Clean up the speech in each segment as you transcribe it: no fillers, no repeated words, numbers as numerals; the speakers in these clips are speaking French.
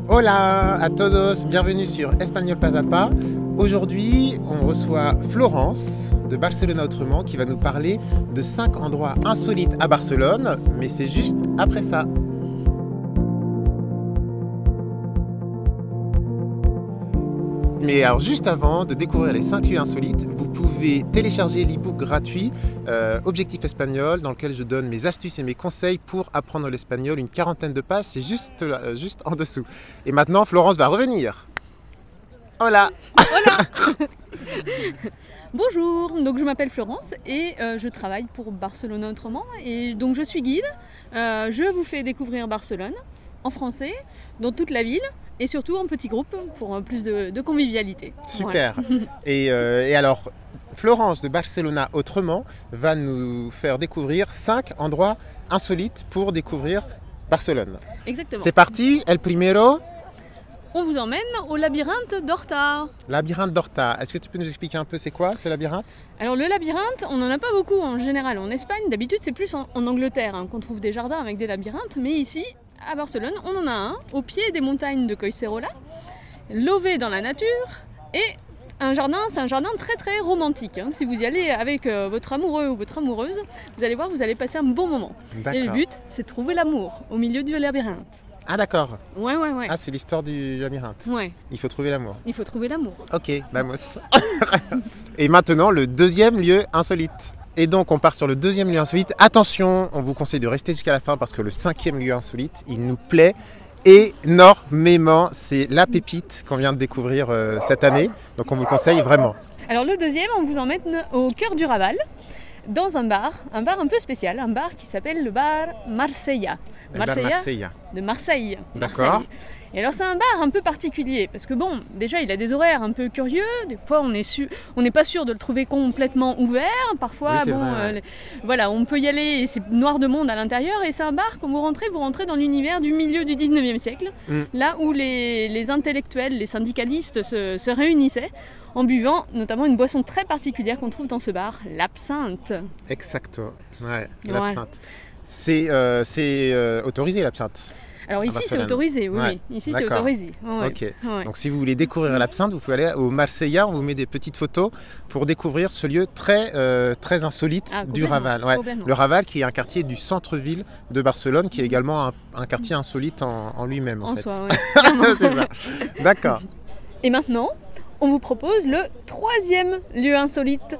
Hola a todos, bienvenue sur Espagnol Pas à Pas. Aujourd'hui, on reçoit Florence de Barcelona Autrement qui va nous parler de 5 endroits insolites à Barcelone, mais c'est juste après ça. Mais alors juste avant de découvrir les 5 lieux insolites, vous pouvez télécharger l'e-book gratuit Objectif Espagnol dans lequel je donne mes astuces et mes conseils pour apprendre l'espagnol, une quarantaine de pages, c'est juste là, juste en dessous. Et maintenant Florence va revenir. Hola. Hola. Bonjour, donc je m'appelle Florence et je travaille pour Barcelona Autrement et donc je suis guide. Je vous fais découvrir Barcelone en français, dans toute la ville. Et surtout en petits groupes pour plus de convivialité. Super. Voilà. Et alors, Florence de Barcelona Autrement va nous faire découvrir 5 endroits insolites pour découvrir Barcelone. Exactement. C'est parti, el primero. On vous emmène au labyrinthe d'Horta. Labyrinthe d'Horta. Est-ce que tu peux nous expliquer un peu c'est quoi ce labyrinthe? Alors le labyrinthe, on n'en a pas beaucoup en général en Espagne. D'habitude c'est plus en Angleterre qu'on trouve des jardins avec des labyrinthes. Mais ici, à Barcelone, on en a un au pied des montagnes de Collserola, lové dans la nature, et un jardin, c'est un jardin très très romantique. Si vous y allez avec votre amoureux ou votre amoureuse, vous allez voir, vous allez passer un bon moment. Et le but, c'est de trouver l'amour au milieu du labyrinthe. Ah d'accord. Ouais. Ah, c'est l'histoire du labyrinthe. Ouais. Il faut trouver l'amour. Il faut trouver l'amour. Ok, vamos. Et maintenant, le deuxième lieu insolite. Et donc on part sur le deuxième lieu insolite. Attention, on vous conseille de rester jusqu'à la fin parce que le 5e lieu insolite, il nous plaît énormément. C'est la pépite qu'on vient de découvrir cette année. Donc on vous conseille vraiment. Alors le deuxième, on vous emmène au cœur du Raval, dans un bar un peu spécial, un bar qui s'appelle le bar Marsella. Marsella. De Marseille. D'accord. Et alors c'est un bar un peu particulier parce que bon, déjà il a des horaires un peu curieux, des fois on n'est pas sûr de le trouver complètement ouvert, parfois oui, bon, vrai, ouais. Voilà, on peut y aller et c'est noir de monde à l'intérieur et c'est un bar, quand vous rentrez dans l'univers du milieu du 19e siècle, là où les intellectuels, les syndicalistes se réunissaient en buvant notamment une boisson très particulière qu'on trouve dans ce bar, l'absinthe. Exacto, ouais, l'absinthe. C'est autorisé l'absinthe? Alors ici c'est autorisé, oui. Ouais. Ici c'est autorisé. Ouais. Ok. Ouais. Donc si vous voulez découvrir l'absinthe, vous pouvez aller au Marsella, on vous met des petites photos pour découvrir ce lieu très insolite du Raval. Ouais. Le Raval qui est un quartier du centre-ville de Barcelone, qui est également un quartier insolite en lui-même. En fait. Soi, ouais. C'est ça. D'accord. Et maintenant, on vous propose le 3e lieu insolite.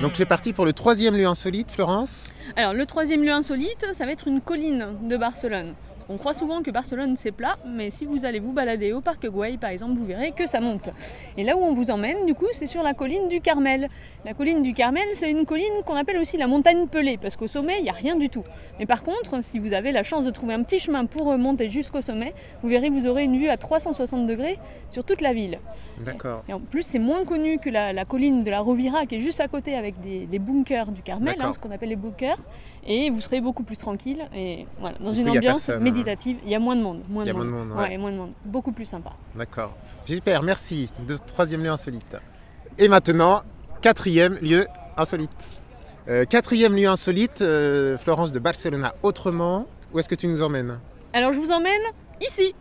Donc c'est parti pour le 3e lieu insolite, Florence. Alors le 3e lieu insolite, ça va être une colline de Barcelone. On croit souvent que Barcelone c'est plat, mais si vous allez vous balader au parc Güell par exemple, vous verrez que ça monte. Et là où on vous emmène, du coup, c'est sur la colline du Carmel. La colline du Carmel, c'est une colline qu'on appelle aussi la montagne pelée, parce qu'au sommet, il n'y a rien du tout. Mais par contre, si vous avez la chance de trouver un petit chemin pour monter jusqu'au sommet, vous verrez que vous aurez une vue à 360 degrés sur toute la ville. D'accord. Et en plus, c'est moins connu que la colline de la Rovira, qui est juste à côté avec des bunkers du Carmel, ce qu'on appelle les bunkers. Et vous serez beaucoup plus tranquille, et voilà, dans une ambiance méditative. Il y a moins de monde. Il y a moins de monde, ouais. Moins de monde. Beaucoup plus sympa. D'accord. Super, merci de ce 3e lieu insolite. Et maintenant, 4e lieu insolite. 4e lieu insolite, Florence de Barcelona Autrement. Où est-ce que tu nous emmènes? Alors je vous emmène ici.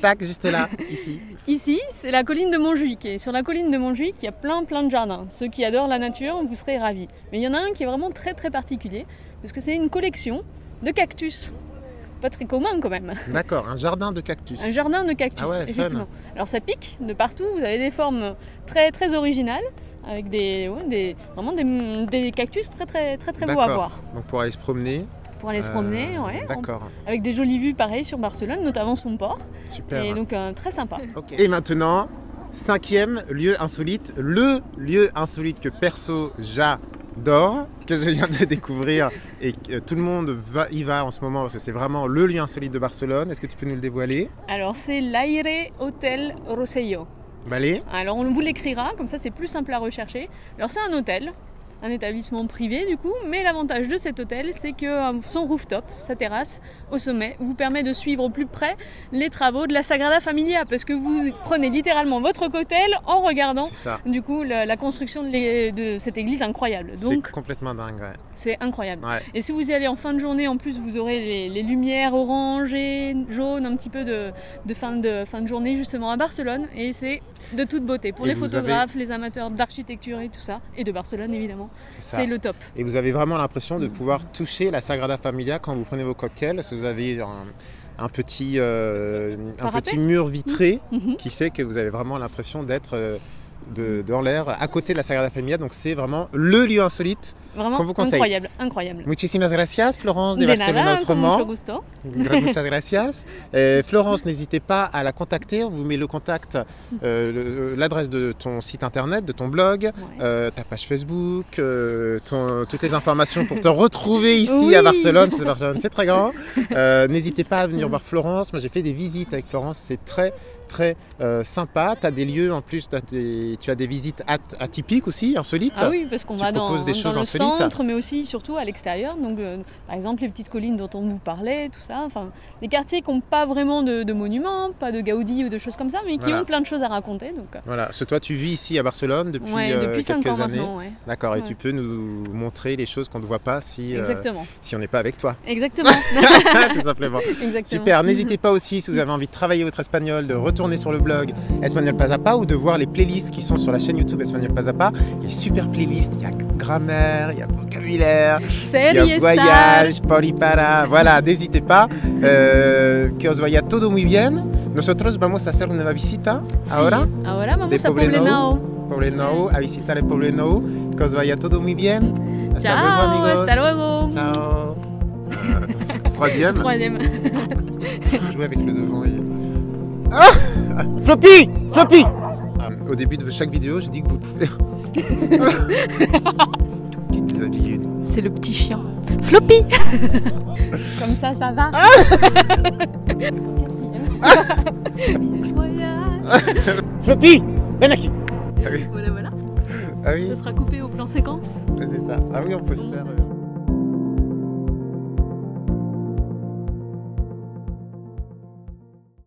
Tac, juste là, ici. Ici, c'est la colline de Montjuïc. Et sur la colline de Montjuïc, il y a plein de jardins. Ceux qui adorent la nature, vous serez ravis. Mais il y en a un qui est vraiment très particulier, parce que c'est une collection de cactus. Pas très commun quand même. D'accord, un jardin de cactus. Un jardin de cactus, effectivement. Alors ça pique de partout, vous avez des formes très originales, avec vraiment des cactus très beaux à voir. Donc pour aller se promener. Pour aller se promener, ouais. D'accord. Avec des jolies vues pareilles sur Barcelone, notamment son port. Super. Et donc très sympa. Okay. Et maintenant, 5e lieu insolite, le lieu insolite que perso j'adore, que je viens de découvrir et que tout le monde y va en ce moment parce que c'est vraiment le lieu insolite de Barcelone. Est-ce que tu peux nous le dévoiler? Alors c'est l'Aire Hotel Rosselló. Allez. Alors on vous l'écrira, comme ça c'est plus simple à rechercher. Alors c'est un hôtel un établissement privé du coup, mais l'avantage de cet hôtel, c'est que son rooftop, sa terrasse au sommet, vous permet de suivre au plus près les travaux de la Sagrada Familia, parce que vous prenez littéralement votre cocktail en regardant du coup la construction de cette église incroyable. Donc c'est complètement dingue. Ouais. C'est incroyable. Ouais. Et si vous y allez en fin de journée, en plus vous aurez les lumières orange et jaune, un petit peu de fin de journée justement à Barcelone, et c'est de toute beauté pour les photographes, les amateurs d'architecture et tout ça, et de Barcelone évidemment. C'est le top. Et vous avez vraiment l'impression de pouvoir toucher la Sagrada Familia quand vous prenez vos cocktails, parce que vous avez un petit mur vitré qui fait que vous avez vraiment l'impression d'être dans l'air à côté de la Sagrada Familia. Donc c'est vraiment le lieu insolite qu'on vous conseille. Incroyable, incroyable. Muchísimas gracias, Florence de Barcelona Autrement. Muchas gracias. Florence, n'hésitez pas à la contacter. On vous met le contact, l'adresse de ton site internet, de ton blog, ta page Facebook, toutes les informations pour te retrouver ici à Barcelone. C'est très grand. N'hésitez pas à venir voir Florence. Moi, j'ai fait des visites avec Florence. C'est très sympa. Tu as des lieux en plus, tu as des visites atypiques aussi, insolites. Ah oui, parce qu'on va dans des choses le insolites. centre, mais aussi surtout à l'extérieur. Donc, par exemple, les petites collines dont on vous parlait, tout ça. Enfin, des quartiers qui n'ont pas vraiment de monuments, pas de Gaudi ou de choses comme ça, mais qui ont plein de choses à raconter. Donc, voilà. Toi, tu vis ici à Barcelone depuis quelques années. D'accord. Et tu peux nous montrer les choses qu'on ne voit pas si on n'est pas avec toi. Exactement. Tout simplement. Exactement. Super. N'hésitez pas aussi, si vous avez envie de travailler votre espagnol, de retourner sur le blog Espagnol Pas à Pas ou de voir les playlists qui sont sur la chaîne YouTube Espagnol Pas à Pas. Il y a super playlists, il y a grammaire, il y a vocabulaire, il y a voyage, Paulipara. Voilà, n'hésitez pas. Que os vaya todo muy bien. Nosotros vamos a hacer una visita ahora. Ahora vamos a Poblenou. Poblenou, a visitar el Poblenou. Que os vaya todo muy bien. Hasta luego, amigos. Hasta luego. Ciao. Troisième. Jouer avec le devant. Floppy! Floppy! Au début de chaque vidéo, je dis que vous pouvez. C'est le petit chien. Floppy! Comme ça va. Floppy! Viens ici! Voilà. Ah oui. Ça sera coupé au plan séquence. C'est ça. Ah oui, on peut se faire.